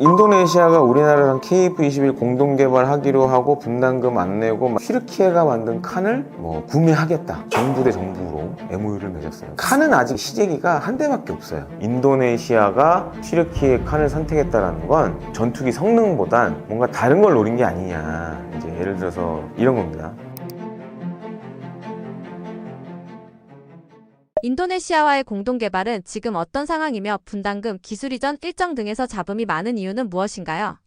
인도네시아가 우리나라랑 KF-21 공동개발하기로 하고 분담금 안 내고 튀르키예가 만든 칸을 구매하겠다. 정부 대 정부로 MOU를 맺었어요. 칸은 아직 시제기가 한 대밖에 없어요. 인도네시아가 튀르키예 칸을 선택했다는 건 전투기 성능보단 뭔가 다른 걸 노린 게 아니냐. 이제 예를 들어서 이런 겁니다. 인도네시아와의 공동개발은 지금 어떤 상황이며 분담금, 기술 이전 일정 등에서 잡음이 많은 이유는 무엇인가요?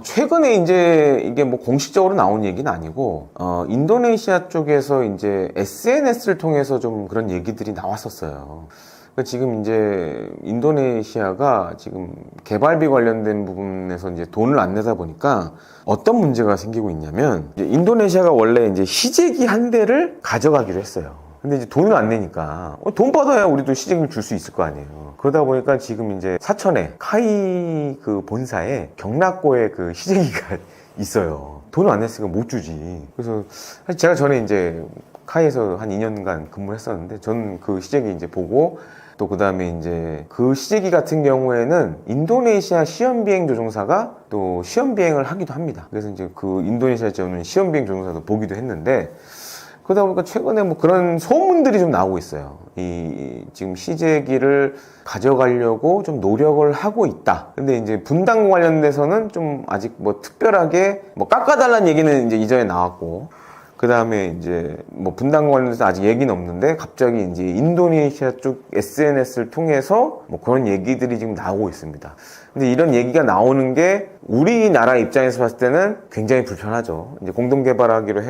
최근에 이제 이게 공식적으로 나온 얘기는 아니고, 인도네시아 쪽에서 이제 SNS를 통해서 좀 그런 얘기들이 나왔었어요. 그러니까 지금 이제 인도네시아가 지금 개발비 관련된 부분에서 이제 돈을 안 내다 보니까 어떤 문제가 생기고 있냐면, 이제 인도네시아가 원래 이제 시제기 한 대를 가져가기로 했어요. 근데 이제 돈을 안 내니까 돈 받아야 우리도 시제기를 줄 수 있을 거 아니에요. 그러다 보니까 지금 이제 사천에 카이 그 본사에 경락고에 그 시제기가 있어요. 돈을 안 냈으니까 못 주지. 그래서 사실 제가 전에 이제 카이에서 한 2년간 근무를 했었는데 저는 그 시제기 이제 보고 또 그 다음에 이제 그 시제기 같은 경우에는 인도네시아 시험비행 조종사가 또 시험비행을 하기도 합니다. 그래서 이제 그 인도네시아에 오는 시험비행 조종사도 보기도 했는데 그러다 보니까 최근에 그런 소문들이 좀 나오고 있어요. 지금 시제기를 가져가려고 좀 노력을 하고 있다. 근데 이제 분담금 관련돼서는 좀 아직 특별하게 깎아달라는 얘기는 이제 이전에 나왔고, 그 다음에 이제 분담금 관련돼서 아직 얘기는 없는데 갑자기 이제 인도네시아 쪽 SNS를 통해서 그런 얘기들이 지금 나오고 있습니다. 근데 이런 얘기가 나오는 게 우리나라 입장에서 봤을 때는 굉장히 불편하죠. 이제 공동개발하기로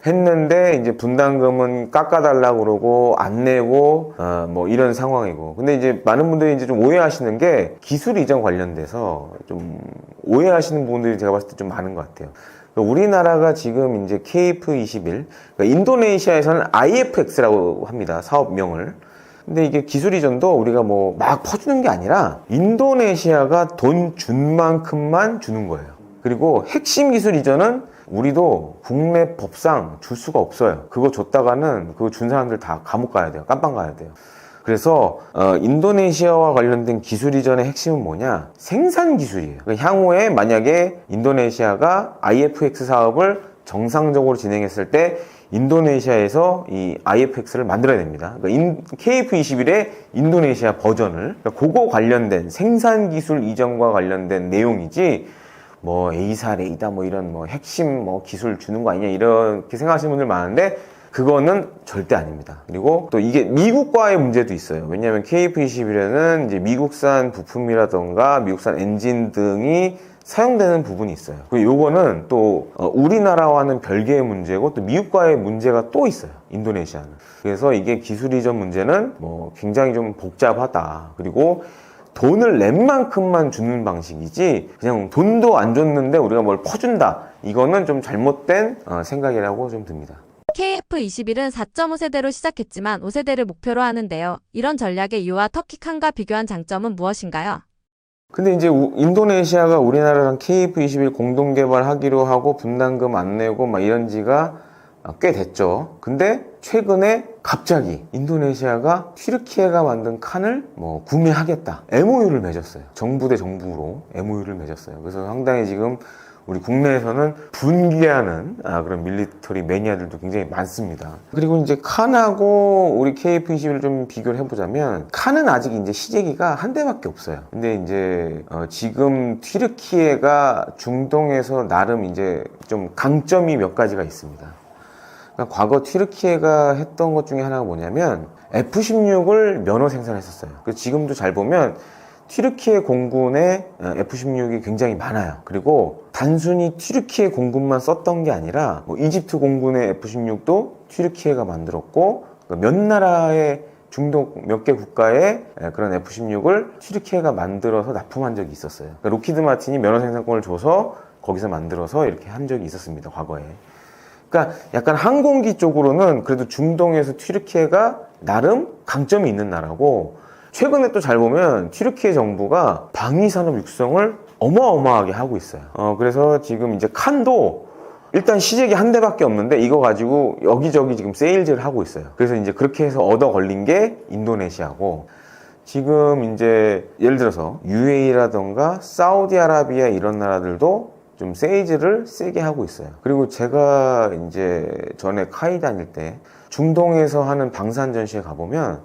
했는데 이제 분담금은 깎아달라고 그러고 안 내고 이런 상황이고. 근데 이제 많은 분들이 이제 좀 오해하시는 게 기술 이전 관련돼서 좀 오해하시는 부분들이 제가 봤을 때 좀 많은 것 같아요. 그러니까 우리나라가 지금 이제 KF-21, 그러니까 인도네시아에서는 IFX라고 합니다. 사업명을. 근데 이게 기술 이전도 우리가 막 퍼주는 게 아니라 인도네시아가 돈 준 만큼만 주는 거예요. 그리고 핵심 기술 이전은 우리도 국내 법상 줄 수가 없어요. 그거 줬다가는 그거 준 사람들 다 감옥 가야 돼요. 깜빵 가야 돼요. 그래서 인도네시아와 관련된 기술 이전의 핵심은 뭐냐? 생산 기술이에요. 그러니까 향후에 만약에 인도네시아가 IFX 사업을 정상적으로 진행했을 때 인도네시아에서 이 IFX를 만들어야 됩니다. 그러니까 KF-21의 인도네시아 버전을, 그러니까 그거 관련된 생산 기술 이전과 관련된 내용이지 A사, 레이다 이런 핵심 기술 주는 거 아니냐 이렇게 생각하시는 분들 많은데 그거는 절대 아닙니다. 그리고 또 이게 미국과의 문제도 있어요. 왜냐하면 KF-21에는 이제 미국산 부품이라던가 미국산 엔진 등이 사용되는 부분이 있어요. 그리고 요거는 또 우리나라와는 별개의 문제고 또 미국과의 문제가 또 있어요. 인도네시아는. 그래서 이게 기술 이전 문제는 굉장히 좀 복잡하다. 그리고 돈을 낸 만큼만 주는 방식이지 그냥 돈도 안 줬는데 우리가 뭘 퍼준다. 이거는 좀 잘못된 생각이라고 좀 듭니다. KF-21은 4.5세대로 시작했지만 5세대를 목표로 하는데요. 이런 전략의 이유와 터키 칸과 비교한 장점은 무엇인가요? 근데 이제 인도네시아가 우리나라랑 KF-21 공동개발하기로 하고 분담금 안 내고 이런 지가 꽤 됐죠. 근데 최근에 갑자기 인도네시아가 튀르키예가 만든 칸을 구매하겠다. MOU를 맺었어요. 정부 대 정부로 MOU를 맺었어요. 그래서 상당히 지금 우리 국내에서는 분개하는 그런 밀리터리 매니아들도 굉장히 많습니다. 그리고 이제 칸하고 우리 KF-21을 좀 비교를 해보자면 칸은 아직 이제 시제기가 한 대밖에 없어요. 근데 이제 지금 튀르키예가 중동에서 나름 이제 좀 강점이 몇 가지가 있습니다. 그러니까 과거 튀르키예가 했던 것 중에 하나가 뭐냐면 F-16을 면허 생산했었어요. 지금도 잘 보면 튀르키예 공군에 F-16이 굉장히 많아요. 그리고 단순히 튀르키예 공군만 썼던 게 아니라 이집트 공군의 F-16도 튀르키예가 만들었고 몇 나라의 중동 몇 개 국가의 그런 F-16을 튀르키예가 만들어서 납품한 적이 있었어요. 그러니까 로키드 마틴이 면허 생산권을 줘서 거기서 만들어서 이렇게 한 적이 있었습니다. 과거에. 그러니까 약간 항공기 쪽으로는 그래도 중동에서 튀르키예가 나름 강점이 있는 나라고, 최근에 또 잘 보면 튀르키예 정부가 방위산업 육성을 어마어마하게 하고 있어요. 그래서 지금 이제 칸도 일단 시제기 한 대밖에 없는데 이거 가지고 여기저기 지금 세일즈를 하고 있어요. 그래서 이제 그렇게 해서 얻어 걸린 게 인도네시아고, 지금 이제 예를 들어서 UAE라던가 사우디아라비아 이런 나라들도 좀 세일즈를 세게 하고 있어요. 그리고 제가 이제 전에 카이 다닐 때 중동에서 하는 방산 전시회 가보면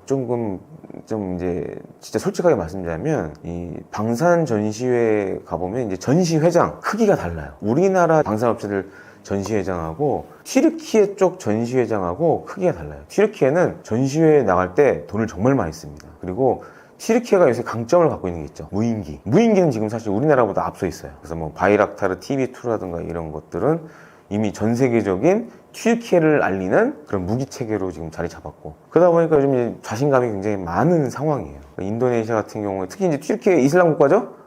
조금 좀 이제 진짜 솔직하게 말씀드리면 이 방산 전시회 가보면 이제 전시회장 크기가 달라요. 우리나라 방산업체들 전시회장하고 튀르키예 쪽 전시회장하고 크기가 달라요. 튀르키예는 전시회에 나갈 때 돈을 정말 많이 씁니다. 그리고 튀르키예가 요새 강점을 갖고 있는 게 있죠. 무인기는 지금 사실 우리나라보다 앞서 있어요. 그래서 뭐 바이락타르 TB2라든가 이런 것들은 이미 전 세계적인 튀르키예를 알리는 그런 무기 체계로 지금 자리 잡았고, 그러다 보니까 요즘 이제 자신감이 굉장히 많은 상황이에요. 인도네시아 같은 경우에 특히 이제 튀르키예 이슬람 국가죠.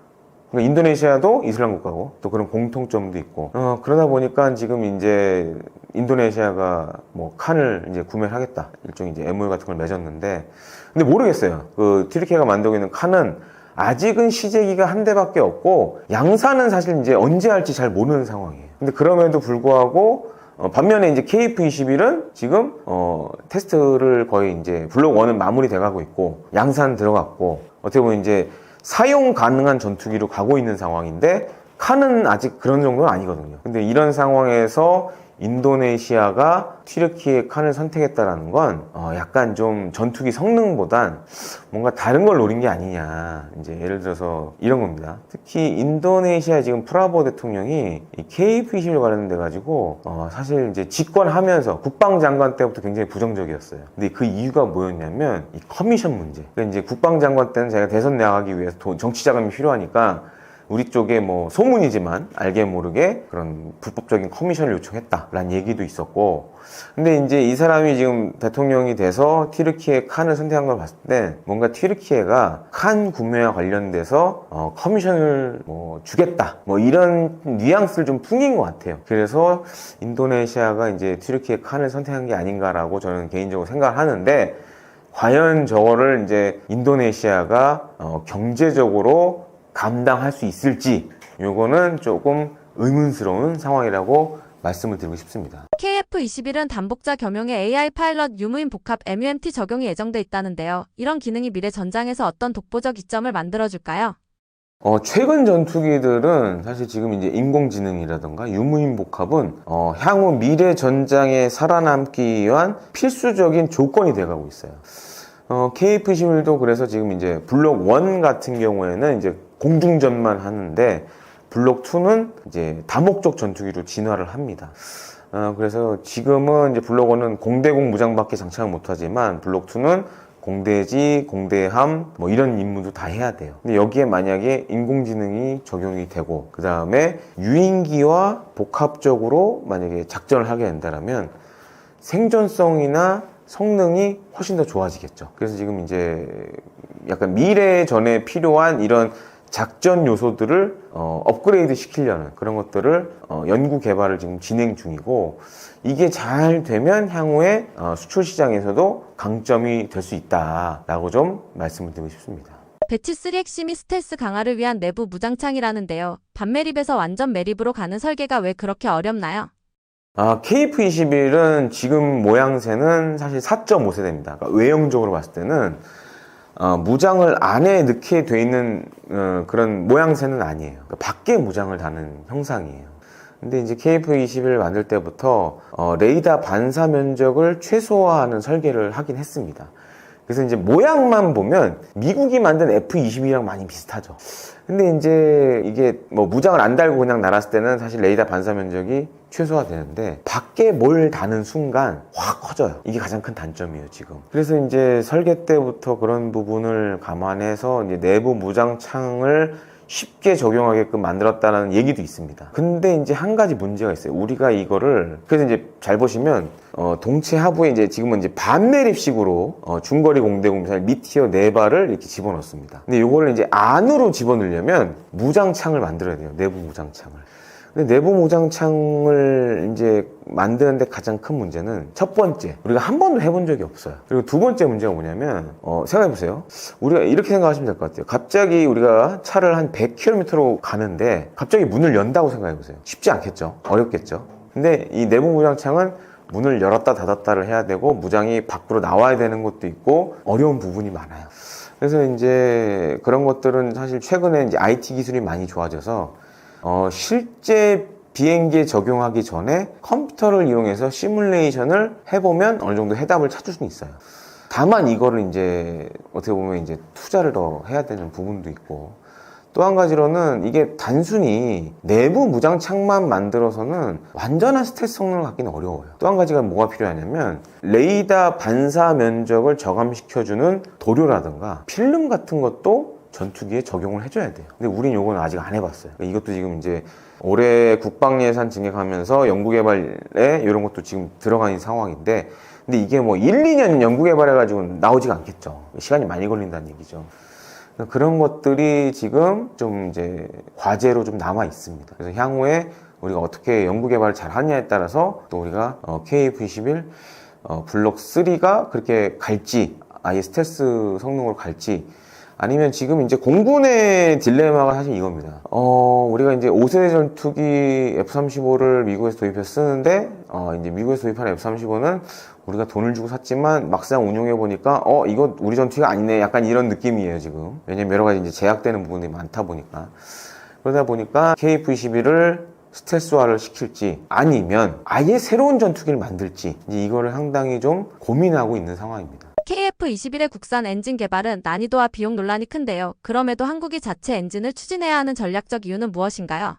그러니까 인도네시아도 이슬람 국가고 또 그런 공통점도 있고, 그러다 보니까 지금 이제 인도네시아가 뭐 칸을 이제 구매를 하겠다, 일종의 이제 MOU 같은 걸 맺었는데, 근데 모르겠어요. 그 튀르키예가 만들고 있는 칸은 아직은 시제기가 한 대밖에 없고 양산은 사실 이제 언제 할지 잘 모르는 상황이에요. 근데 그럼에도 불구하고 반면에 이제 KF-21은 지금 테스트를 거의 이제 블록 1은 마무리 돼가고 있고 양산 들어갔고 어떻게 보면 이제 사용 가능한 전투기로 가고 있는 상황인데 칸은 아직 그런 정도는 아니거든요. 근데 이런 상황에서 인도네시아가 튀르키예 칸을 선택했다라는 건 약간 좀 전투기 성능보단 뭔가 다른 걸 노린 게 아니냐, 이제 예를 들어서 이런 겁니다. 특히 인도네시아 지금 프라보 대통령이 이 KF-21과 관련돼 가지고 사실 이제 집권하면서 국방장관 때부터 굉장히 부정적이었어요. 근데 그 이유가 뭐였냐면 이 커미션 문제. 그러니까 이제 국방장관 때는 제가 대선 나가기 위해서 정치 자금이 필요하니까 우리 쪽에 뭐 소문이지만 알게 모르게 그런 불법적인 커미션을 요청했다라는 얘기도 있었고, 근데 이제 이 사람이 지금 대통령이 돼서 튀르키예 칸을 선택한 걸 봤을 때 뭔가 튀르키예가 칸 구매와 관련돼서 커미션을 뭐 주겠다 뭐 이런 뉘앙스를 좀 풍긴 것 같아요. 그래서 인도네시아가 이제 튀르키예 칸을 선택한 게 아닌가라고 저는 개인적으로 생각을 하는데, 과연 저거를 이제 인도네시아가 경제적으로 감당할 수 있을지, 요거는 조금 의문스러운 상황이라고 말씀을 드리고 싶습니다. KF-21은 단복자 겸용의 AI 파일럿 유무인 복합 MUMT 적용이 예정돼 있다는데요. 이런 기능이 미래 전장에서 어떤 독보적 이점을 만들어줄까요? 최근 전투기들은 사실 지금 이제 인공지능이라든가 유무인 복합은 향후 미래 전장에 살아남기 위한 필수적인 조건이 돼가고 있어요. KF-21도 그래서 지금 이제 블록 1 같은 경우에는 이제 공중전만 하는데 블록 2는 이제 다목적 전투기로 진화를 합니다. 그래서 지금은 이제 블록 1은 공대공 무장밖에 장착을 못하지만 블록 2는 공대지, 공대함 뭐 이런 임무도 다 해야 돼요. 근데 여기에 만약에 인공지능이 적용이 되고 그 다음에 유인기와 복합적으로 만약에 작전을 하게 된다면 생존성이나 성능이 훨씬 더 좋아지겠죠. 그래서 지금 이제 약간 미래 전에 필요한 이런 작전 요소들을 업그레이드 시키려는 그런 것들을 연구 개발을 지금 진행 중이고, 이게 잘 되면 향후에 수출 시장에서도 강점이 될 수 있다라고 좀 말씀을 드리고 싶습니다. 배치 3 핵심이 스텔스 강화를 위한 내부 무장창이라는데요. 반매립에서 완전 매립으로 가는 설계가 왜 그렇게 어렵나요? KF-21은 지금 모양새는 사실 4.5세대입니다. 그러니까 외형적으로 봤을 때는 무장을 안에 넣게 돼 있는 그런 모양새는 아니에요. 그러니까 밖에 무장을 다는 형상이에요. 근데 이제 KF-21을 만들 때부터 레이더 반사 면적을 최소화하는 설계를 하긴 했습니다. 그래서 이제 모양만 보면 미국이 만든 F-22랑 많이 비슷하죠. 근데 이제 이게 뭐 무장을 안 달고 그냥 날았을 때는 사실 레이더 반사 면적이 최소화되는데 밖에 뭘 다는 순간 확 커져요. 이게 가장 큰 단점이에요, 지금. 그래서 이제 설계 때부터 그런 부분을 감안해서 이제 내부 무장창을 쉽게 적용하게끔 만들었다는 얘기도 있습니다. 근데 이제 한 가지 문제가 있어요. 우리가 이거를, 그래서 이제 잘 보시면 동체 하부에 이제 지금은 이제 반매립식으로 중거리 공대공 미사일 미티어 4발을 이렇게 집어넣습니다. 근데 이거를 이제 안으로 집어넣으려면 무장창을 만들어야 돼요. 내부 무장창을. 근데 내부 무장창을 이제 만드는데 가장 큰 문제는 첫 번째, 우리가 한 번도 해본 적이 없어요. 그리고 두 번째 문제가 뭐냐면 생각해보세요. 우리가 이렇게 생각하시면 될 것 같아요. 갑자기 우리가 차를 한 100km로 가는데 갑자기 문을 연다고 생각해보세요. 쉽지 않겠죠. 어렵겠죠. 근데 이 내부 무장창은 문을 열었다 닫았다를 해야 되고 무장이 밖으로 나와야 되는 것도 있고 어려운 부분이 많아요. 그래서 이제 그런 것들은 사실 최근에 이제 IT 기술이 많이 좋아져서 실제 비행기에 적용하기 전에 컴퓨터를 이용해서 시뮬레이션을 해보면 어느 정도 해답을 찾을 수는 있어요. 다만 이거를 이제 어떻게 보면 이제 투자를 더 해야 되는 부분도 있고, 또 한 가지로는 이게 단순히 내부 무장창만 만들어서는 완전한 스텔스 성능을 갖기는 어려워요. 또 한 가지가 뭐가 필요하냐면 레이더 반사 면적을 저감시켜주는 도료라든가 필름 같은 것도 전투기에 적용을 해줘야 돼요. 근데 우린 요거는 아직 안 해봤어요. 이것도 지금 이제 올해 국방 예산 증액하면서 연구개발에 이런 것도 지금 들어가는 상황인데, 근데 이게 뭐 1, 2년 연구개발해가지고 나오지가 않겠죠. 시간이 많이 걸린다는 얘기죠. 그런 것들이 지금 좀 이제 과제로 좀 남아 있습니다. 그래서 향후에 우리가 어떻게 연구개발을 잘 하느냐에 따라서 또 우리가 KF-21 블록 3가 그렇게 갈지, 아예 스텔스 성능으로 갈지, 아니면 지금 이제 공군의 딜레마가 사실 이겁니다. 우리가 이제 5세대 전투기 F-35를 미국에서 도입해서 쓰는데, 이제 미국에서 도입한 F-35는 우리가 돈을 주고 샀지만 막상 운용해보니까, 이거 우리 전투기가 아니네. 약간 이런 느낌이에요, 지금. 왜냐면 여러 가지 이제 제약되는 부분이 많다 보니까. 그러다 보니까 KF-21을 스텔스화를 시킬지 아니면 아예 새로운 전투기를 만들지, 이제 이거를 상당히 좀 고민하고 있는 상황입니다. KF-21의 국산 엔진 개발은 난이도와 비용 논란이 큰데요. 그럼에도 한국이 자체 엔진을 추진해야 하는 전략적 이유는 무엇인가요?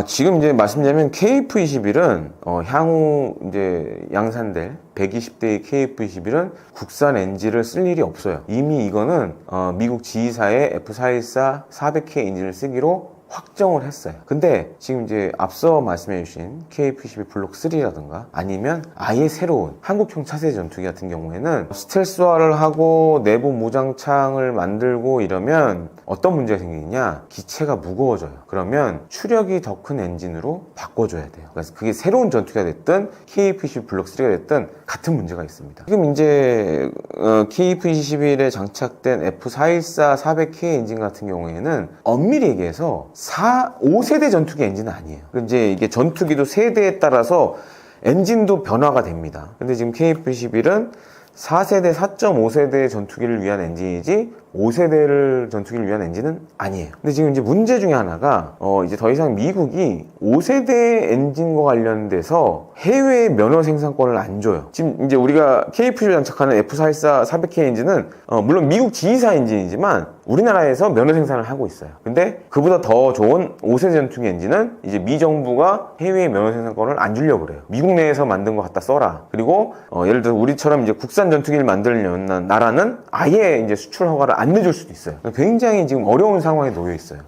지금 이제 말씀드리면 KF-21은 향후 이제 양산될 120대의 KF-21은 국산 엔진을 쓸 일이 없어요. 이미 이거는 미국 지휘사의 F414 400K 엔진을 쓰기로 확정을 했어요. 근데 지금 이제 앞서 말씀해 주신 KF-21 블록 3라든가 아니면 아예 새로운 한국형 차세대 전투기 같은 경우에는 스텔스화를 하고 내부 무장창을 만들고 이러면 어떤 문제가 생기느냐, 기체가 무거워져요. 그러면 추력이 더 큰 엔진으로 바꿔줘야 돼요. 그래서 그게 새로운 전투기가 됐든 KF-21 블록 3가 됐든 같은 문제가 있습니다. 지금 이제 KF-21에 장착된 F414 400K 엔진 같은 경우에는 엄밀히 얘기해서 5세대 전투기 엔진은 아니에요. 이제 이게 전투기도 세대에 따라서 엔진도 변화가 됩니다. 근데 지금 KF-21은 4세대, 4.5세대 전투기를 위한 엔진이지 5세대를 전투기를 위한 엔진은 아니에요. 근데 지금 이제 문제 중에 하나가 이제 더 이상 미국이 5세대 엔진과 관련돼서 해외 면허 생산권을 안 줘요. 지금 이제 우리가 KF-21 장착하는 F414 400K 엔진은 물론 미국 지휘사 엔진이지만 우리나라에서 면허 생산을 하고 있어요. 근데 그보다 더 좋은 5세대 전투기 엔진은 이제 미 정부가 해외 면허 생산권을 안 주려고 그래요. 미국 내에서 만든 거 갖다 써라. 그리고 예를 들어 우리처럼 이제 국산 전투기를 만들려는 나라는 아예 이제 수출 허가를 안 내줄 수도 있어요. 굉장히 지금 어려운 상황에 놓여 있어요.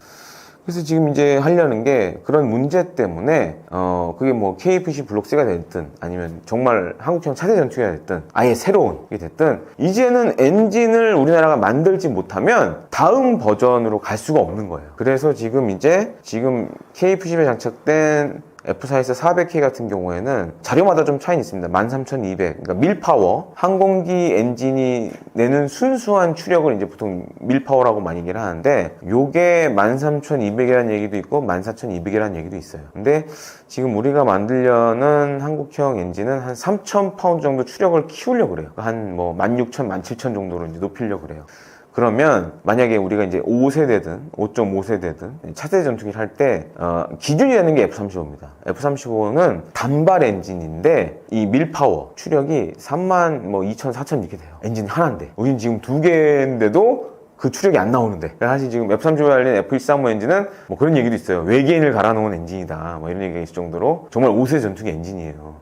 그래서 지금 이제 하려는 게 그런 문제 때문에 그게 뭐 KF-21 블록 3가 됐든 아니면 정말 한국형 차세대 전투기가 됐든 아예 새로운 게 됐든 이제는 엔진을 우리나라가 만들지 못하면 다음 버전으로 갈 수가 없는 거예요. 그래서 지금 KF-21에 장착된 F414 400K 같은 경우에는 자료마다 좀 차이는 있습니다. 13,200, 그러니까 밀파워, 항공기 엔진이 내는 순수한 추력을 이제 보통 밀파워라고 많이 얘기를 하는데, 요게 13,200이라는 얘기도 있고 14,200이라는 얘기도 있어요. 근데 지금 우리가 만들려는 한국형 엔진은 한 3,000파운드 정도 추력을 키우려고 그래요. 한 뭐 16,000, 17,000 정도로 이제 높이려고 그래요. 그러면 만약에 우리가 이제 5세대든 5.5세대든 차세대 전투기를 할 때 기준이 되는 게 F-35입니다. F-35는 단발 엔진인데 이 밀파워 추력이 32,000, 4,000 이렇게 돼요. 엔진 하나인데 우린 지금 2개인데도 그 추력이 안 나오는데, 사실 지금 F-35에 달린 F-135 엔진은 뭐 그런 얘기도 있어요. 외계인을 갈아놓은 엔진이다, 뭐 이런 얘기가 있을 정도로 정말 5세대 전투기 엔진이에요.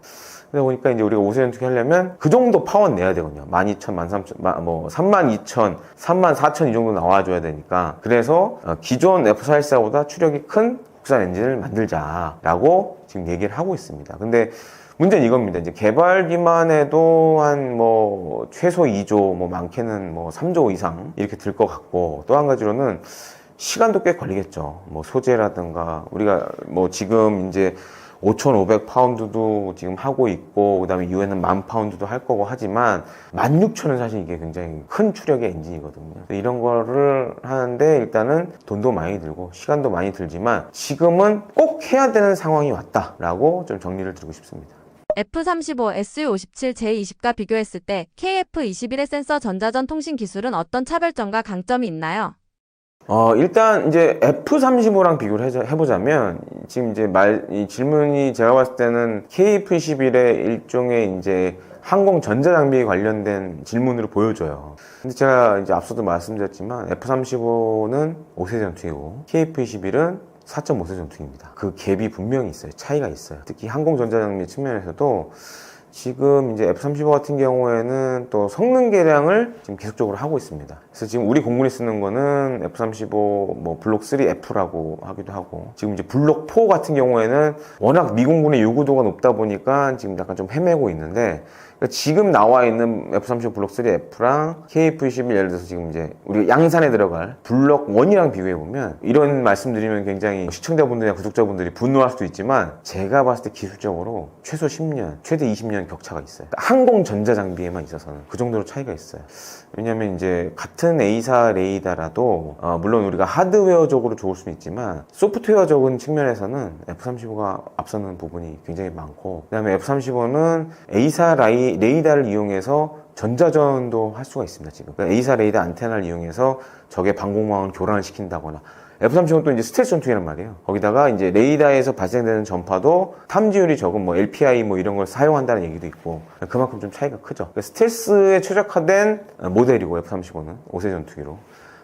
그러다 보니까 이제 우리가 5세 전투기 하려면 그 정도 파워는 내야 되거든요. 12,000, 13,000, 뭐 32,000, 34,000 이 정도 나와줘야 되니까. 그래서 기존 F414보다 추력이 큰 국산 엔진을 만들자라고 지금 얘기를 하고 있습니다. 근데 문제는 이겁니다. 이제 개발비만 해도 한 뭐 최소 2조, 뭐 많게는 뭐 3조 이상 이렇게 들 것 같고, 또 한 가지로는 시간도 꽤 걸리겠죠. 뭐 소재라든가 우리가 뭐 지금 이제 5,500파운드도 지금 하고 있고, 그 다음에 이후에는 10,000파운드도 할 거고 하지만 16,000은 사실 이게 굉장히 큰 추력의 엔진이거든요. 이런 거를 하는데 일단은 돈도 많이 들고 시간도 많이 들지만 지금은 꼭 해야 되는 상황이 왔다라고 좀 정리를 드리고 싶습니다. F-35, Su-57, J-20과 비교했을 때 KF-21의 센서 전자전 통신 기술은 어떤 차별점과 강점이 있나요? 일단 이제 F-35랑 비교를 해보자면 지금 이제 이 질문이 제가 봤을 때는 KF-21의 일종의 이제 항공 전자장비에 관련된 질문으로 보여져요. 근데 제가 이제 앞서도 말씀드렸지만 F-35는 5세 전투기고 KF-21은 4.5세 전투기입니다. 그 갭이 분명히 있어요. 차이가 있어요. 특히 항공 전자장비 측면에서도 지금 이제 F-35 같은 경우에는 또 성능 개량을 지금 계속적으로 하고 있습니다. 그래서 지금 우리 공군이 쓰는 거는 F-35 뭐 블록 3F라고 하기도 하고, 지금 이제 블록 4 같은 경우에는 워낙 미공군의 요구도가 높다 보니까 지금 약간 좀 헤매고 있는데, 그러니까 지금 나와 있는 F-35 블록 3F랑 KF-21 예를 들어서 지금 이제 우리가 양산에 들어갈 블록 1이랑 비교해 보면, 이런 말씀드리면 굉장히 시청자분들이나 구독자분들이 분노할 수도 있지만 제가 봤을 때 기술적으로 최소 10년, 최대 20년 격차가 있어요. 그러니까 항공 전자 장비에만 있어서는 그 정도로 차이가 있어요. 왜냐면 이제 같은 A사 레이더라도 물론 우리가 하드웨어적으로 좋을 수는 있지만 소프트웨어적인 측면에서는 F-35가 앞서는 부분이 굉장히 많고, 그 다음에 F-35는 A사 레이더를 이용해서 전자전도 할 수가 있습니다. 지금 그러니까 A사 레이더 안테나를 이용해서 적의 방공망을 교란을 시킨다거나, F-35는 또 이제 스텔스 전투기란 말이에요. 거기다가 이제 레이더에서 발생되는 전파도 탐지율이 적은 뭐 LPI 뭐 이런 걸 사용한다는 얘기도 있고, 그만큼 좀 차이가 크죠. 그러니까 스텔스에 최적화된 모델이고 F-35는 5세 전투기로.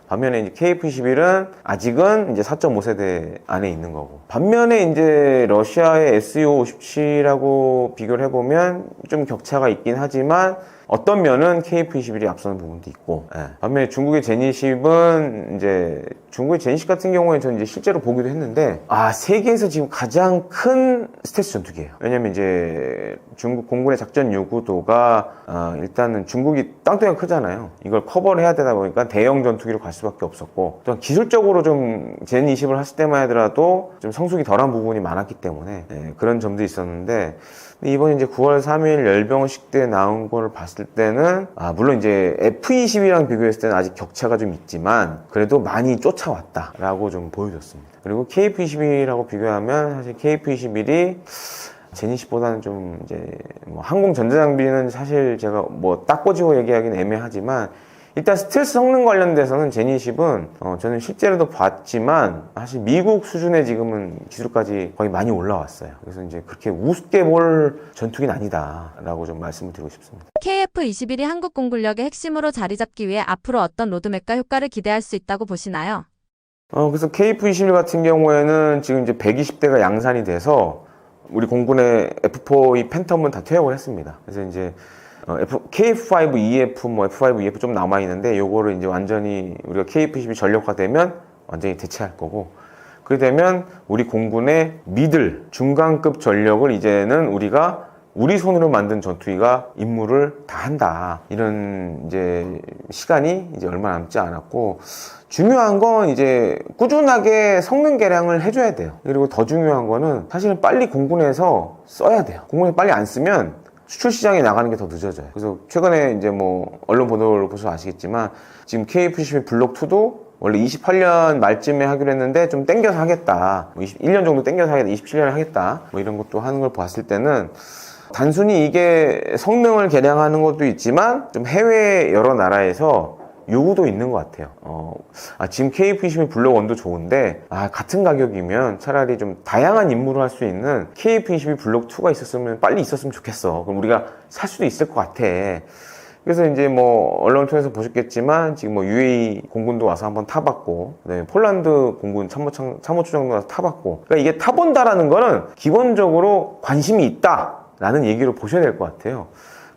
반면에 이제 KF-21은 아직은 이제 4.5세대 안에 있는 거고, 반면에 이제 러시아의 Su-57하고 비교를 해보면 좀 격차가 있긴 하지만 어떤 면은 KF-21이 앞서는 부분도 있고, 반면에 중국의 제니10은 이제 중국의 제니10 같은 경우에 저는 이제 실제로 보기도 했는데, 세계에서 지금 가장 큰 스텔스 전투기예요. 왜냐면 이제 중국 공군의 작전 요구도가 일단은 중국이 땅덩이가 크잖아요. 이걸 커버를 해야 되다 보니까 대형 전투기로 갈 수밖에 없었고, 또 기술적으로 좀 제니20을 했을 때만 하더라도 좀 성숙이 덜한 부분이 많았기 때문에 그런 점도 있었는데, 이번 이제 9월 3일 열병식 때 나온 걸 봤을 때는 물론 이제 F-22랑 비교했을 때는 아직 격차가 좀 있지만 그래도 많이 쫓아왔다라고 좀 보여줬습니다. 그리고 KF-21하고 비교하면 사실 KF-21이 제니10보다는 좀 이제 뭐 항공 전자장비는 사실 제가 뭐 딱 꼬집어 얘기하기는 애매하지만, 일단 스텔스 성능 관련돼서는 제니10은 저는 실제로도 봤지만 사실 미국 수준의 지금은 기술까지 거의 많이 올라왔어요. 그래서 이제 그렇게 우습게 볼 전투기는 아니다라고 좀 말씀을 드리고 싶습니다. KF-21이 한국 공군력의 핵심으로 자리 잡기 위해 앞으로 어떤 로드맵과 효과를 기대할 수 있다고 보시나요? 그래서 KF-21 같은 경우에는 지금 이제 120대가 양산이 돼서 우리 공군의 F4E 팬텀은 다 퇴역을 했습니다. 그래서 이제 KF-5EF, 뭐 F-5EF 좀 남아있는데, 요거를 이제 완전히 우리가 KF-22 전력화되면 완전히 대체할 거고, 그렇게 되면 우리 공군의 미들, 중간급 전력을 이제는 우리 손으로 만든 전투기가 임무를 다 한다. 이런 이제 시간이 이제 얼마 남지 않았고, 중요한 건 이제 꾸준하게 성능 개량을 해줘야 돼요. 그리고 더 중요한 거는 사실은 빨리 공군에서 써야 돼요. 공군에서 빨리 안 쓰면 수출 시장에 나가는 게 더 늦어져요. 그래서 최근에 이제 뭐 언론 보도를 보셔서 아시겠지만 지금 KF-21 블록 2도 원래 28년 말쯤에 하기로 했는데 좀 땡겨서 하겠다. 뭐 21년 정도 땡겨서 하겠다. 27년에 하겠다. 뭐 이런 것도 하는 걸 봤을 때는 단순히 이게 성능을 개량하는 것도 있지만 좀 해외 여러 나라에서 요구도 있는 것 같아요. 지금 KF-21 블록 1도 좋은데 같은 가격이면 차라리 좀 다양한 임무를 할 수 있는 KF-21 블록 2가 있었으면 빨리 있었으면 좋겠어. 그럼 우리가 살 수도 있을 것 같아. 그래서 이제 뭐 언론을 통해서 보셨겠지만 지금 뭐 UAE 공군도 와서 한번 타봤고, 그다음에 폴란드 공군 참모총장도 와서 타봤고, 그러니까 이게 타본다라는 거는 기본적으로 관심이 있다라는 얘기로 보셔야 될 것 같아요.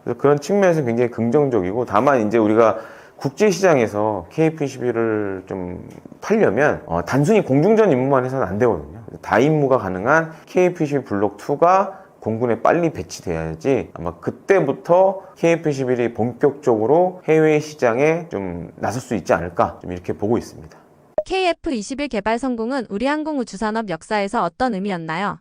그래서 그런 측면에서 굉장히 긍정적이고, 다만 이제 우리가 국제시장에서 KF-21을 좀 팔려면 단순히 공중전 임무만 해서는 안 되거든요. 다임무가 가능한 KF-21 블록 2가 공군에 빨리 배치돼야지 아마 그때부터 KF-21이 본격적으로 해외 시장에 좀 나설 수 있지 않을까, 좀 이렇게 보고 있습니다. KF-21 개발 성공은 우리 항공우주산업 역사에서 어떤 의미였나요?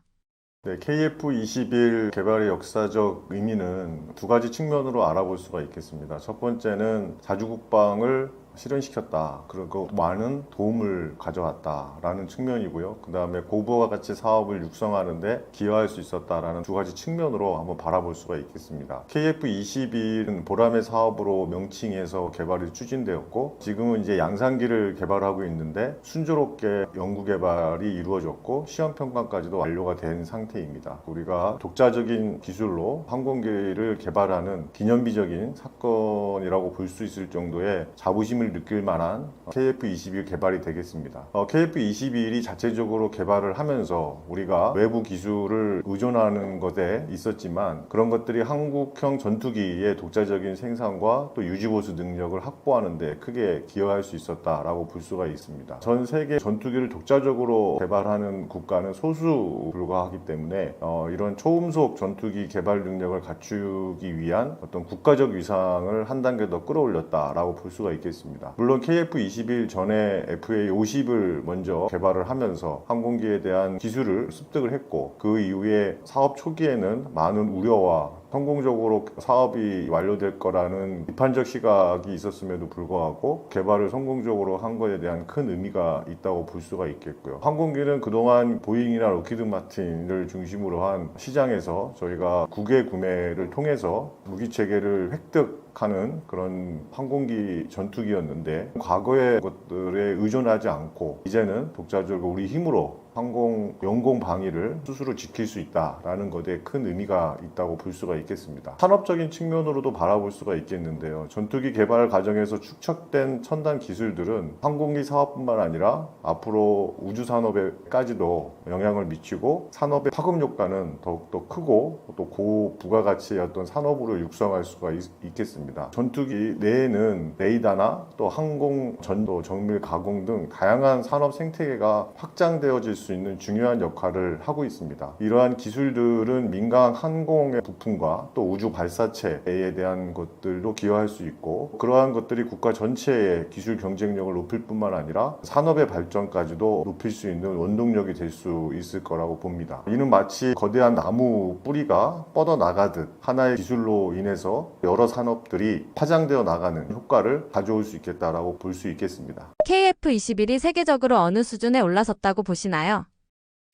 네, KF-21 개발의 역사적 의미는 두 가지 측면으로 알아볼 수가 있겠습니다. 첫 번째는 자주국방을 실현시켰다. 그리고 많은 도움을 가져왔다라는 측면이고요. 그 다음에 고부와 가치 사업을 육성하는데 기여할 수 있었다라는 두 가지 측면으로 한번 바라볼 수가 있겠습니다. KF21은 보람의 사업으로 명칭해서 개발이 추진되었고, 지금은 이제 양산기를 개발하고 있는데 순조롭게 연구 개발이 이루어졌고 시험 평가까지도 완료가 된 상태입니다. 우리가 독자적인 기술로 항공기를 개발하는 기념비적인 사건이라고 볼 수 있을 정도의 자부심을 느낄 만한 KF21 개발이 되겠습니다. KF21이 자체적으로 개발을 하면서 우리가 외부 기술을 의존하는 것에 있었지만 그런 것들이 한국형 전투기의 독자적인 생산과 또 유지보수 능력을 확보하는 데 크게 기여할 수 있었다라고 볼 수가 있습니다. 전 세계 전투기를 독자적으로 개발하는 국가는 소수 불과하기 때문에 이런 초음속 전투기 개발 능력을 갖추기 위한 어떤 국가적 위상을 한 단계 더 끌어올렸다라고 볼 수가 있겠습니다. 물론 KF21 전에 FA50을 먼저 개발을 하면서 항공기에 대한 기술을 습득을 했고, 그 이후에 사업 초기에는 많은 우려와 성공적으로 사업이 완료될 거라는 비판적 시각이 있었음에도 불구하고 개발을 성공적으로 한 것에 대한 큰 의미가 있다고 볼 수가 있겠고요. 항공기는 그동안 보잉이나 로키드 마틴을 중심으로 한 시장에서 저희가 국외 구매를 통해서 무기 체계를 획득하는 그런 항공기 전투기였는데, 과거의 것들에 의존하지 않고 이제는 독자적으로 우리 힘으로 연공 방위를 스스로 지킬 수 있다라는 것에 큰 의미가 있다고 볼 수가 있겠습니다. 산업적인 측면으로도 바라볼 수가 있겠는데요. 전투기 개발 과정에서 축적된 첨단 기술들은 항공기 사업뿐만 아니라 앞으로 우주 산업에까지도 영향을 미치고 산업의 파급 효과는 더욱더 크고 또 고부가가치의 어떤 산업으로 육성할 수가 있겠습니다. 전투기 내에는 레이더나 또 항공 전도, 정밀 가공 등 다양한 산업 생태계가 확장되어질 수 있는 중요한 역할을 하고 있습니다. 이러한 기술들은 민간 항공의 부품과 또 우주 발사체에 대한 것들도 기여할 수 있고, 그러한 것들이 국가 전체의 기술 경쟁력을 높일 뿐만 아니라 산업의 발전까지도 높일 수 있는 원동력이 될 수 있을 거라고 봅니다. 이는 마치 거대한 나무 뿌리가 뻗어나가듯 하나의 기술로 인해서 여러 산업들이 파장되어 나가는 효과를 가져올 수 있겠다라고 볼 수 있겠습니다. KF21이 세계적으로 어느 수준에 올라섰다고 보시나요?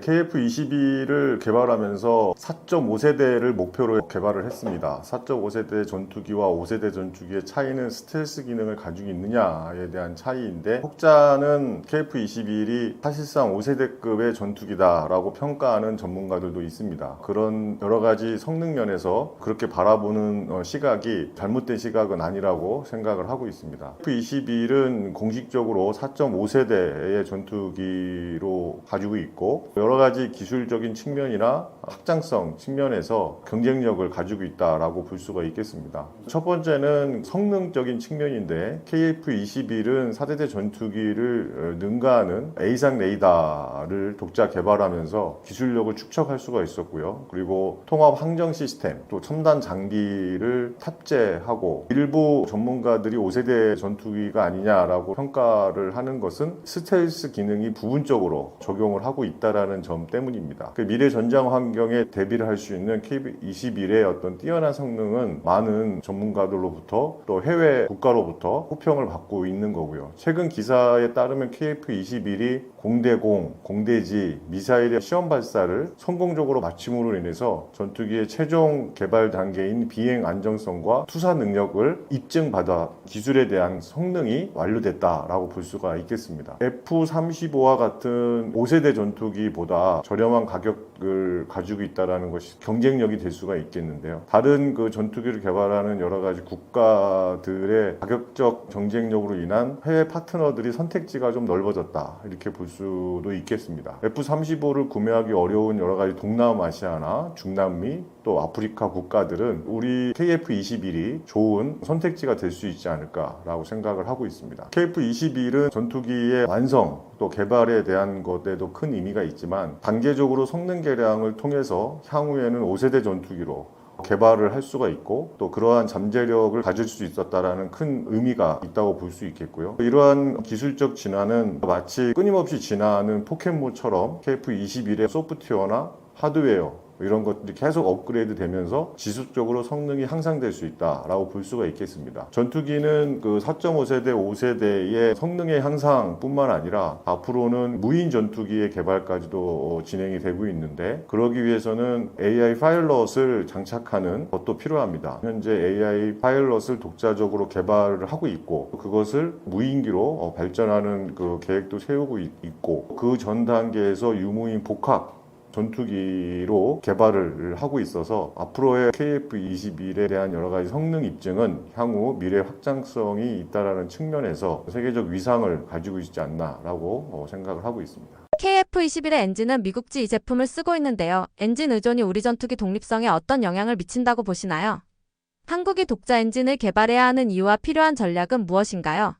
KF21을 개발하면서 4.5세대를 목표로 개발을 했습니다. 4.5세대 전투기와 5세대 전투기의 차이는 스텔스 기능을 가지고 있느냐에 대한 차이인데, 혹자는 KF21이 사실상 5세대급의 전투기다라고 평가하는 전문가들도 있습니다. 그런 여러 가지 성능 면에서 그렇게 바라보는 시각이 잘못된 시각은 아니라고 생각을 하고 있습니다. KF21은 공식적으로 4.5세대의 전투기로 가지고 있고, 여러 가지 기술적인 측면이나 확장성 측면에서 경쟁력을 가지고 있다라고 볼 수가 있겠습니다. 첫 번째는 성능적인 측면인데, KF21은 4세대 전투기를 능가하는 A상 레이더를 독자 개발하면서 기술력을 축적할 수가 있었고요. 그리고 통합 항정 시스템, 또 첨단 장비를 탑재하고, 일부 전문가들이 5세대 전투기가 아니냐라고 평가를 하는 것은 스텔스 기능이 부분적으로 적용을 하고 있다라는 점 때문입니다. 그 미래 전장 환경에 대비를 할 수 있는 KF21의 어떤 뛰어난 성능은 많은 전문가들로부터 또 해외 국가로부터 호평을 받고 있는 거고요. 최근 기사에 따르면 KF21이 공대공, 공대지, 미사일의 시험 발사를 성공적으로 마침으로 인해서 전투기의 최종 개발 단계인 비행 안정성과 투사 능력을 입증받아 기술에 대한 성능이 완료됐다라고 볼 수가 있겠습니다. F-35와 같은 5세대 전투기보다 저렴한 가격을 가지고 있다는 것이 경쟁력이 될 수가 있겠는데요. 다른 그 전투기를 개발하는 여러 가지 국가들의 가격적 경쟁력으로 인한 해외 파트너들이 선택지가 좀 넓어졌다, 이렇게 볼 수도 있겠습니다. F-35를 구매하기 어려운 여러 가지 동남아시아나 중남미 또 아프리카 국가들은 우리 KF-21이 좋은 선택지가 될 수 있지 않을까라고 생각을 하고 있습니다. KF-21은 전투기의 완성 또 개발에 대한 것에도 큰 의미가 있지만, 단계적으로 성능 개량을 통해서 향후에는 5세대 전투기로 개발을 할 수가 있고, 또 그러한 잠재력을 가질 수 있었다라는 큰 의미가 있다고 볼 수 있겠고요. 이러한 기술적 진화는 마치 끊임없이 진화하는 포켓몬처럼 KF-21의 소프트웨어나 하드웨어 이런 것들이 계속 업그레이드 되면서 지속적으로 성능이 향상될 수 있다라고 볼 수가 있겠습니다. 전투기는 그 4.5세대, 5세대의 성능의 향상뿐만 아니라 앞으로는 무인 전투기의 개발까지도 진행이 되고 있는데, 그러기 위해서는 AI 파일럿을 장착하는 것도 필요합니다. 현재 AI 파일럿을 독자적으로 개발을 하고 있고, 그것을 무인기로 발전하는 그 계획도 세우고 있고, 그 전 단계에서 유무인 복합 전투기로 개발을 하고 있어서 앞으로의 KF-21에 대한 여러 가지 성능 입증은 향후 미래 확장성이 있다라는 측면에서 세계적 위상을 가지고 있지 않나라고 생각을 하고 있습니다. KF-21의 엔진은 미국지 이 제품을 쓰고 있는데요. 엔진 의존이 우리 전투기 독립성에 어떤 영향을 미친다고 보시나요? 한국이 독자 엔진을 개발해야 하는 이유와 필요한 전략은 무엇인가요?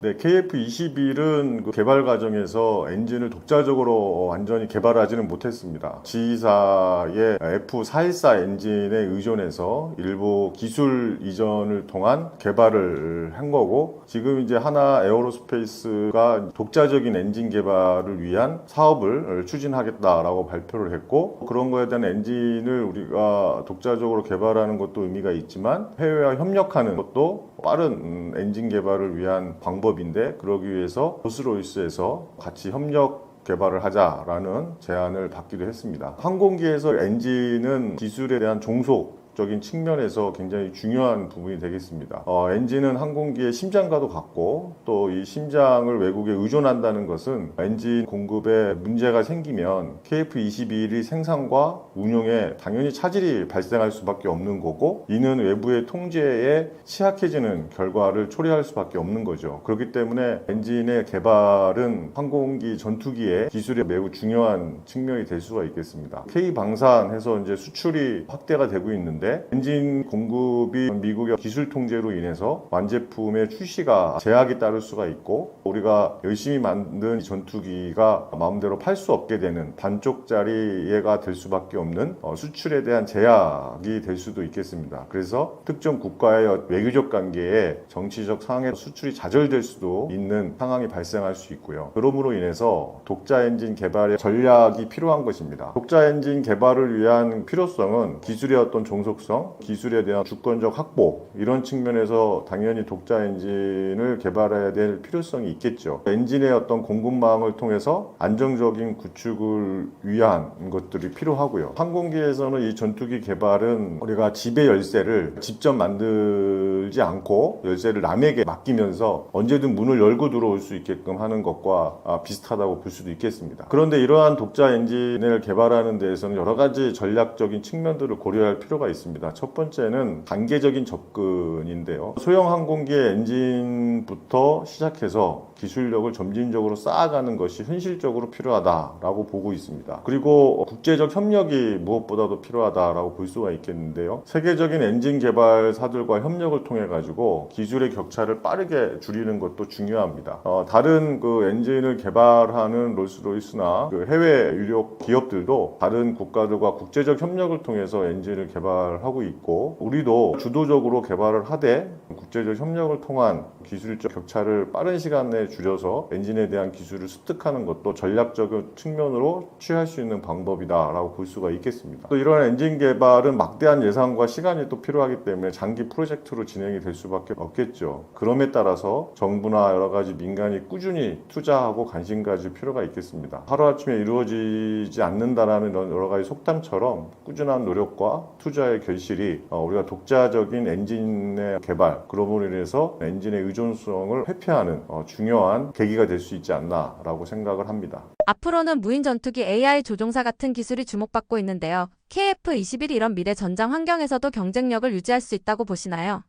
네, KF-21은 그 개발 과정에서 엔진을 독자적으로 완전히 개발하지는 못했습니다. G사의 F414 엔진에 의존해서 일부 기술 이전을 통한 개발을 한 거고, 지금 이제 하나 에어로스페이스가 독자적인 엔진 개발을 위한 사업을 추진하겠다라고 발표를 했고, 그런 거에 대한 엔진을 우리가 독자적으로 개발하는 것도 의미가 있지만 해외와 협력하는 것도 빠른 엔진 개발을 위한 방법인데, 그러기 위해서 롤스로이스에서 같이 협력 개발을 하자라는 제안을 받기도 했습니다. 항공기에서 엔진은 기술에 대한 종속적인 측면에서 굉장히 중요한 부분이 되겠습니다. 엔진은 항공기의 심장과도 같고, 또 이 심장을 외국에 의존한다는 것은 엔진 공급에 문제가 생기면 KF-21이 생산과 운용에 당연히 차질이 발생할 수밖에 없는 거고, 이는 외부의 통제에 취약해지는 결과를 초래할 수밖에 없는 거죠. 그렇기 때문에 엔진의 개발은 항공기 전투기의 기술에 매우 중요한 측면이 될 수가 있겠습니다. K방산해서 이제 수출이 확대가 되고 있는데, 엔진 공급이 미국의 기술 통제로 인해서 완제품의 출시가 제약이 따를 수가 있고, 우리가 열심히 만든 전투기가 마음대로 팔 수 없게 되는 반쪽짜리가 될 수밖에 없는 수출에 대한 제약이 될 수도 있겠습니다. 그래서 특정 국가의 외교적 관계에 정치적 상황에 수출이 좌절될 수도 있는 상황이 발생할 수 있고요. 그러므로 인해서 독자 엔진 개발의 전략이 필요한 것입니다. 독자 엔진 개발을 위한 필요성은 기술의 어떤 종속성, 기술에 대한 주권적 확보, 이런 측면에서 당연히 독자 엔진을 개발해야 될 필요성이 있겠죠. 엔진의 어떤 공급망을 통해서 안정적인 구축을 위한 것들이 필요하고요. 항공기에서는 이 전투기 개발은 우리가 지배 열쇠를 직접 만들지 않고 열쇠를 남에게 맡기면서 언제든 문을 열고 들어올 수 있게끔 하는 것과 비슷하다고 볼 수도 있겠습니다. 그런데 이러한 독자 엔진을 개발하는 데에서는 여러 가지 전략적인 측면들을 고려할 필요가 있습니다. 첫 번째는 단계적인 접근인데요. 소형 항공기의 엔진부터 시작해서 기술력을 점진적으로 쌓아가는 것이 현실적으로 필요하다라고 보고 있습니다. 그리고 국제적 협력이 무엇보다도 필요하다라고 볼 수가 있겠는데요. 세계적인 엔진 개발사들과 협력을 통해 가지고 기술의 격차를 빠르게 줄이는 것도 중요합니다. 다른 그 엔진을 개발하는 롤스로이스나 그 해외 유력 기업들도 다른 국가들과 국제적 협력을 통해서 엔진을 개발하고 있고, 우리도 주도적으로 개발을 하되 국제적 협력을 통한 기술적 격차를 빠른 시간 내에 줄여서 엔진에 대한 기술을 습득하는 것도 전략적인 측면으로 취할 수 있는 방법이다라고 볼 수가 있겠습니다. 또 이런 엔진 개발은 막대한 예산과 시간이 또 필요하기 때문에 장기 프로젝트로 진행이 될 수밖에 없겠죠. 그럼에 따라서 정부나 여러 가지 민간이 꾸준히 투자하고 관심 가질 필요가 있겠습니다. 하루아침에 이루어지지 않는다라는 여러 가지 속담처럼 꾸준한 노력과 투자의 결실이 우리가 독자적인 엔진의 개발, 그러므로 인해서 엔진의 의존성을 회피하는 중요한 계기가 될 수 있지 않나라고 생각을 합니다. 앞으로는 무인 전투기 AI 조종사 같은 기술이 주목받고 있는데요. KF-21이 이런 미래 전장 환경에서도 경쟁력을 유지할 수 있다고 보시나요?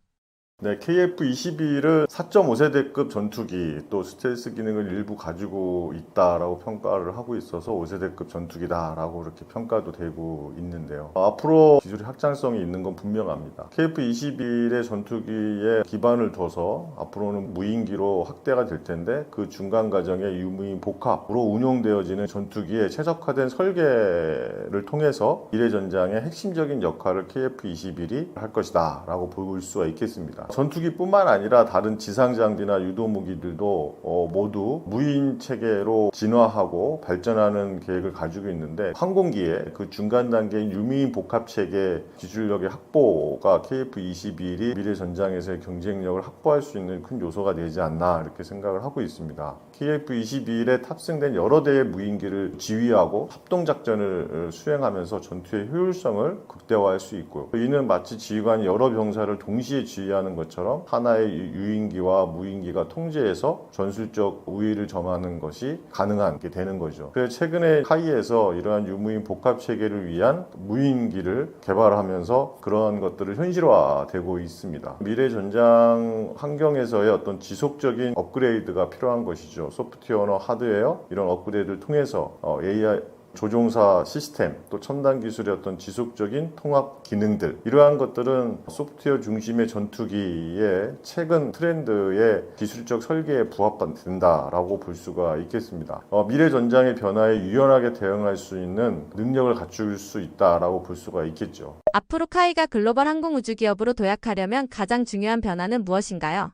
네, KF-21은 4.5세대급 전투기, 또 스텔스 기능을 일부 가지고 있다라고 평가를 하고 있어서 5세대급 전투기다라고 이렇게 평가도 되고 있는데요. 앞으로 기술의 확장성이 있는 건 분명합니다. KF-21의 전투기에 기반을 둬서 앞으로는 무인기로 확대가 될 텐데, 그 중간 과정에 유무인 복합으로 운용되어지는 전투기에 최적화된 설계를 통해서 미래 전장의 핵심적인 역할을 KF-21이 할 것이다 라고 볼 수가 있겠습니다. 있습니다. 전투기뿐만 아니라 다른 지상장비나 유도무기들도 모두 무인 체계로 진화하고 발전하는 계획을 가지고 있는데, 항공기의 그 중간 단계인 유무인 복합 체계 기술력의 확보가 KF-21이 미래 전장에서의 경쟁력을 확보할 수 있는 큰 요소가 되지 않나 이렇게 생각을 하고 있습니다. KF-21에 탑승된 여러 대의 무인기를 지휘하고 합동작전을 수행하면서 전투의 효율성을 극대화할 수 있고요. 이는 마치 지휘관이 여러 병사를 동시에 지휘하는 것처럼 하나의 유인기와 무인기가 통제해서 전술적 우위를 점하는 것이 가능한 게 되는 거죠. 그래서 최근에 카이에서 이러한 유무인 복합 체계를 위한 무인기를 개발하면서 그런 것들을 현실화되고 있습니다. 미래 전장 환경에서의 어떤 지속적인 업그레이드가 필요한 것이죠. 소프트웨어나 하드웨어 이런 업그레이드를 통해서 AI 조종사 시스템, 또 첨단 기술의 어떤 지속적인 통합 기능들, 이러한 것들은 소프트웨어 중심의 전투기의 최근 트렌드의 기술적 설계에 부합된다라고 볼 수가 있겠습니다. 미래 전장의 변화에 유연하게 대응할 수 있는 능력을 갖출 수 있다라고 볼 수가 있겠죠. 앞으로 카이가 글로벌 항공우주 기업으로 도약하려면 가장 중요한 변화는 무엇인가요?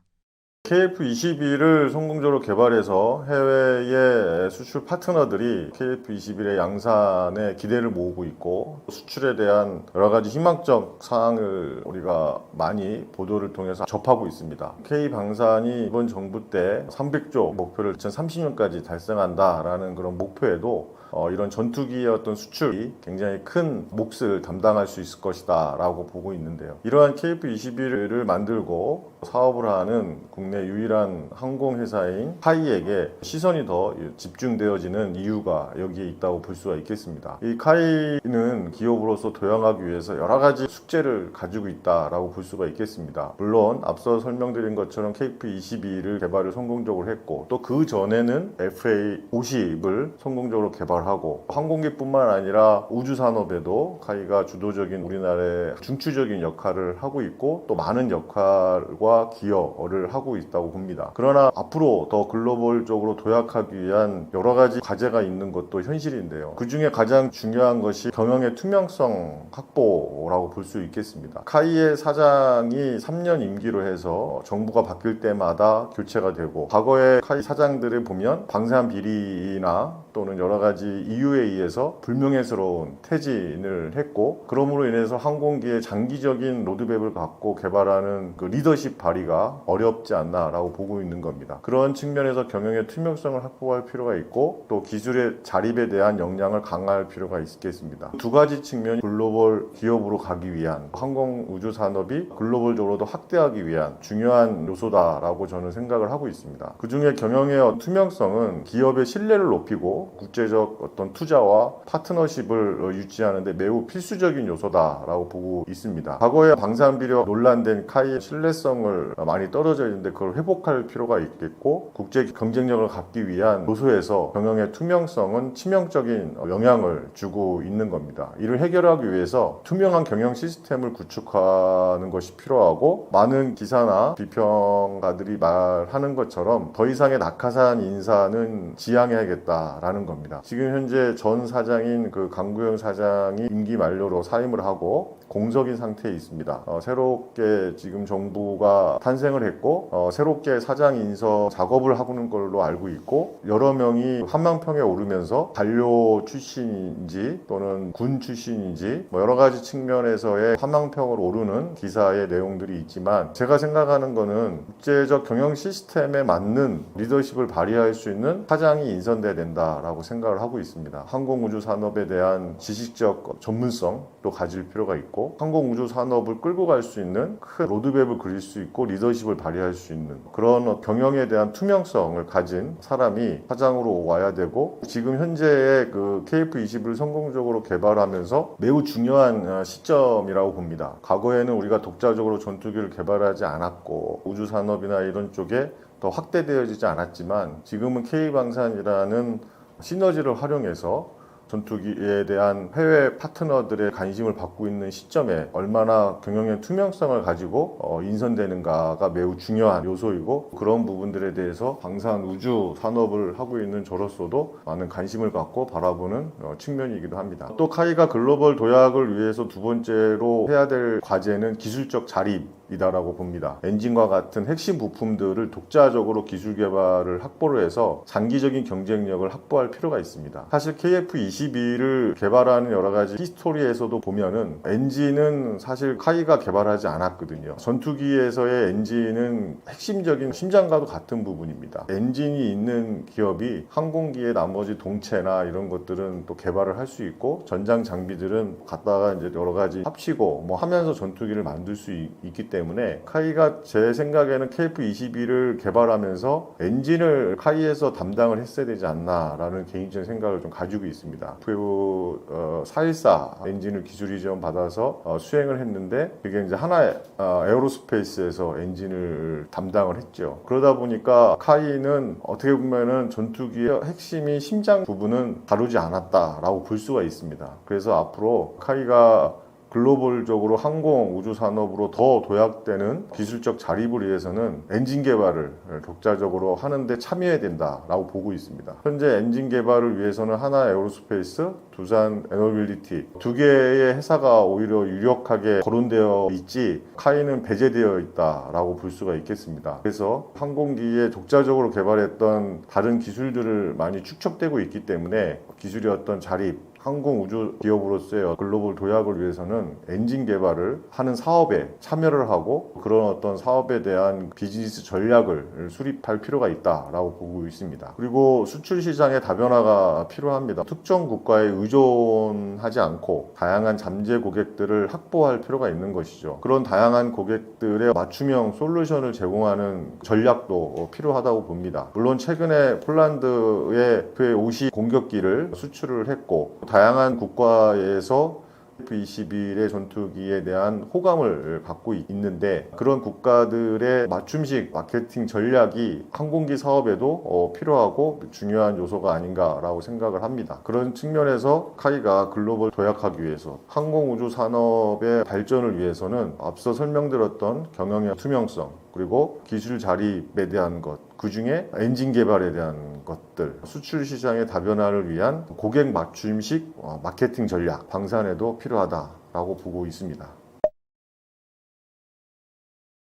KF-21을 성공적으로 개발해서 해외의 수출 파트너들이 KF-21의 양산에 기대를 모으고 있고, 수출에 대한 여러 가지 희망적 사항을 우리가 많이 보도를 통해서 접하고 있습니다. K방산이 이번 정부 때 300조 목표를 2030년까지 달성한다라는 그런 목표에도 이런 전투기의 어떤 수출이 굉장히 큰 몫을 담당할 수 있을 것이다 라고 보고 있는데요. 이러한 KF-21을 만들고 사업을 하는 국내 유일한 항공회사인 카이에게 시선이 더 집중되어지는 이유가 여기에 있다고 볼 수가 있겠습니다. 이 카이는 기업으로서 도약하기 위해서 여러 가지 숙제를 가지고 있다라고 볼 수가 있겠습니다. 물론 앞서 설명드린 것처럼 KF-22를 개발을 성공적으로 했고, 또 그 전에는 FA-50을 성공적으로 개발하고, 항공기뿐만 아니라 우주산업에도 카이가 주도적인 우리나라의 중추적인 역할을 하고 있고, 또 많은 역할과 기여를 하고 있다고 봅니다. 그러나 앞으로 더 글로벌적으로 도약하기 위한 여러 가지 과제가 있는 것도 현실인데요. 그 중에 가장 중요한 것이 경영의 투명성 확보라고 볼 수 있겠습니다. 카이의 사장이 3년 임기로 해서 정부가 바뀔 때마다 교체가 되고, 과거의 카이 사장들을 보면 방산 비리나 또는 여러 가지 이유에 의해서 불명예스러운 퇴진을 했고, 그러므로 인해서 항공기의 장기적인 로드맵을 갖고 개발하는 그 리더십 발휘가 어렵지 않나라고 보고 있는 겁니다. 그런 측면에서 경영의 투명성을 확보할 필요가 있고, 또 기술의 자립에 대한 역량을 강화할 필요가 있겠습니다. 두 가지 측면이 글로벌 기업으로 가기 위한, 항공 우주 산업이 글로벌적으로도 확대하기 위한 중요한 요소다라고 저는 생각을 하고 있습니다. 그 중에 경영의 투명성은 기업의 신뢰를 높이고 국제적 어떤 투자와 파트너십을 유지하는 데 매우 필수적인 요소다라고 보고 있습니다. 과거에 방산비려 논란된 카이의 신뢰성을 많이 떨어져 있는데 그걸 회복할 필요가 있겠고, 국제 경쟁력을 갖기 위한 요소에서 경영의 투명성은 치명적인 영향을 주고 있는 겁니다. 이를 해결하기 위해서 투명한 경영 시스템을 구축하는 것이 필요하고, 많은 기사나 비평가들이 말하는 것처럼 더 이상의 낙하산 인사는 지양해야겠다라는 겁니다. 지금 현재 전 사장인 그 강구영 사장이 임기 만료로 사임을 하고 공석인 상태에 있습니다. 새롭게 지금 정부가 탄생을 했고, 새롭게 사장 인서 작업을 하고는 걸로 알고 있고, 여러 명이 한망평에 오르면서 관료 출신인지 또는 군 출신인지 여러 가지 측면에서의 한망평을 오르는 기사의 내용들이 있지만, 제가 생각하는 거는 국제적 경영 시스템에 맞는 리더십을 발휘할 수 있는 사장이 인선돼야 된다라고 생각을 하고 있습니다. 항공우주 산업에 대한 지식적 전문성도 가질 필요가 있고, 항공우주 산업을 끌고 갈 수 있는 큰 로드맵을 그릴 수 있고 리더십을 발휘할 수 있는 그런 경영에 대한 투명성을 가진 사람이 사장으로 와야 되고, 지금 현재의 그 KF-21을 성공적으로 개발하면서 매우 중요한 시점이라고 봅니다. 과거에는 우리가 독자적으로 전투기를 개발하지 않았고 우주 산업이나 이런 쪽에 더 확대되어지지 않았지만, 지금은 K방산이라는 시너지를 활용해서 전투기에 대한 해외 파트너들의 관심을 받고 있는 시점에 얼마나 경영의 투명성을 가지고 인선되는가가 매우 중요한 요소이고, 그런 부분들에 대해서 방산 우주 산업을 하고 있는 저로서도 많은 관심을 갖고 바라보는 측면이기도 합니다. 또 카이가 글로벌 도약을 위해서 두 번째로 해야 될 과제는 기술적 자립 이다라고 봅니다. 엔진과 같은 핵심 부품들을 독자적으로 기술 개발을 확보를 해서 장기적인 경쟁력을 확보할 필요가 있습니다. 사실 KF-22를 개발하는 여러 가지 히스토리에서도 보면은 엔진은 사실 카이가 개발하지 않았거든요. 전투기에서의 엔진은 핵심적인 심장과도 같은 부분입니다. 엔진이 있는 기업이 항공기의 나머지 동체나 이런 것들은 또 개발을 할 수 있고 전장 장비들은 갖다가 이제 여러 가지 합치고 뭐 하면서 전투기를 만들 수 있기 때문에 카이가 제 생각에는 KF-22를 개발하면서 엔진을 카이에서 담당을 했어야 되지 않나라는 개인적인 생각을 좀 가지고 있습니다. FU414 엔진을 기술 이전 받아서 수행을 했는데 그게 이제 하나 에어로스페이스에서 엔진을 담당을 했죠. 그러다 보니까 카이는 어떻게 보면은 전투기의 핵심인 심장 부분은 다루지 않았다라고 볼 수가 있습니다. 그래서 앞으로 카이가 글로벌적으로 항공 우주 산업으로 더 도약되는 기술적 자립을 위해서는 엔진 개발을 독자적으로 하는데 참여해야 된다라고 보고 있습니다. 현재 엔진 개발을 위해서는 하나 에어로스페이스, 두산 에너빌리티 두 개의 회사가 오히려 유력하게 거론되어 있지 카이는 배제되어 있다라고 볼 수가 있겠습니다. 그래서 항공기에 독자적으로 개발했던 다른 기술들을 많이 축적되고 있기 때문에 기술의 어떤 자립 항공 우주 기업으로서의 글로벌 도약을 위해서는 엔진 개발을 하는 사업에 참여를 하고 그런 어떤 사업에 대한 비즈니스 전략을 수립할 필요가 있다라고 보고 있습니다. 그리고 수출 시장의 다변화가 필요합니다. 특정 국가에 의존하지 않고 다양한 잠재 고객들을 확보할 필요가 있는 것이죠. 그런 다양한 고객들의 맞춤형 솔루션을 제공하는 전략도 필요하다고 봅니다. 물론 최근에 폴란드에 F-50 공격기를 수출을 했고 다양한 국가에서 F-21의 전투기에 대한 호감을 갖고 있는데 그런 국가들의 맞춤식 마케팅 전략이 항공기 사업에도 필요하고 중요한 요소가 아닌가라고 생각을 합니다. 그런 측면에서 카이가 글로벌 도약하기 위해서 항공우주 산업의 발전을 위해서는 앞서 설명드렸던 경영의 투명성 그리고 기술 자립에 대한 것, 그 중에 엔진 개발에 대한 것들, 수출 시장의 다변화를 위한 고객 맞춤식 마케팅 전략, 방산에도 필요하다라고 보고 있습니다.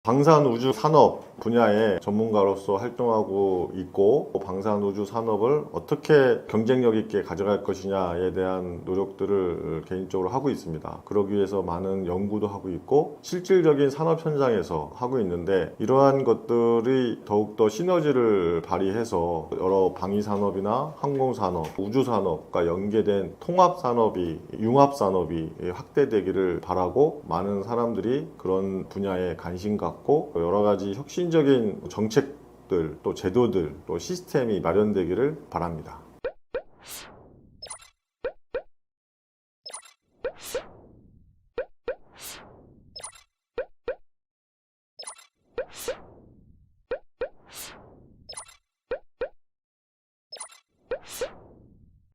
방산우주 산업 분야의 전문가로서 활동하고 있고 방산우주 산업을 어떻게 경쟁력 있게 가져갈 것이냐에 대한 노력들을 개인적으로 하고 있습니다. 그러기 위해서 많은 연구도 하고 있고 실질적인 산업 현장에서 하고 있는데 이러한 것들이 더욱더 시너지를 발휘해서 여러 방위산업이나 항공산업, 우주산업과 연계된 통합산업이, 융합산업이 확대되기를 바라고 많은 사람들이 그런 분야에 관심 갖고 여러 가지 혁신적인 정책들, 또 제도들, 또 시스템이 마련되기를 바랍니다.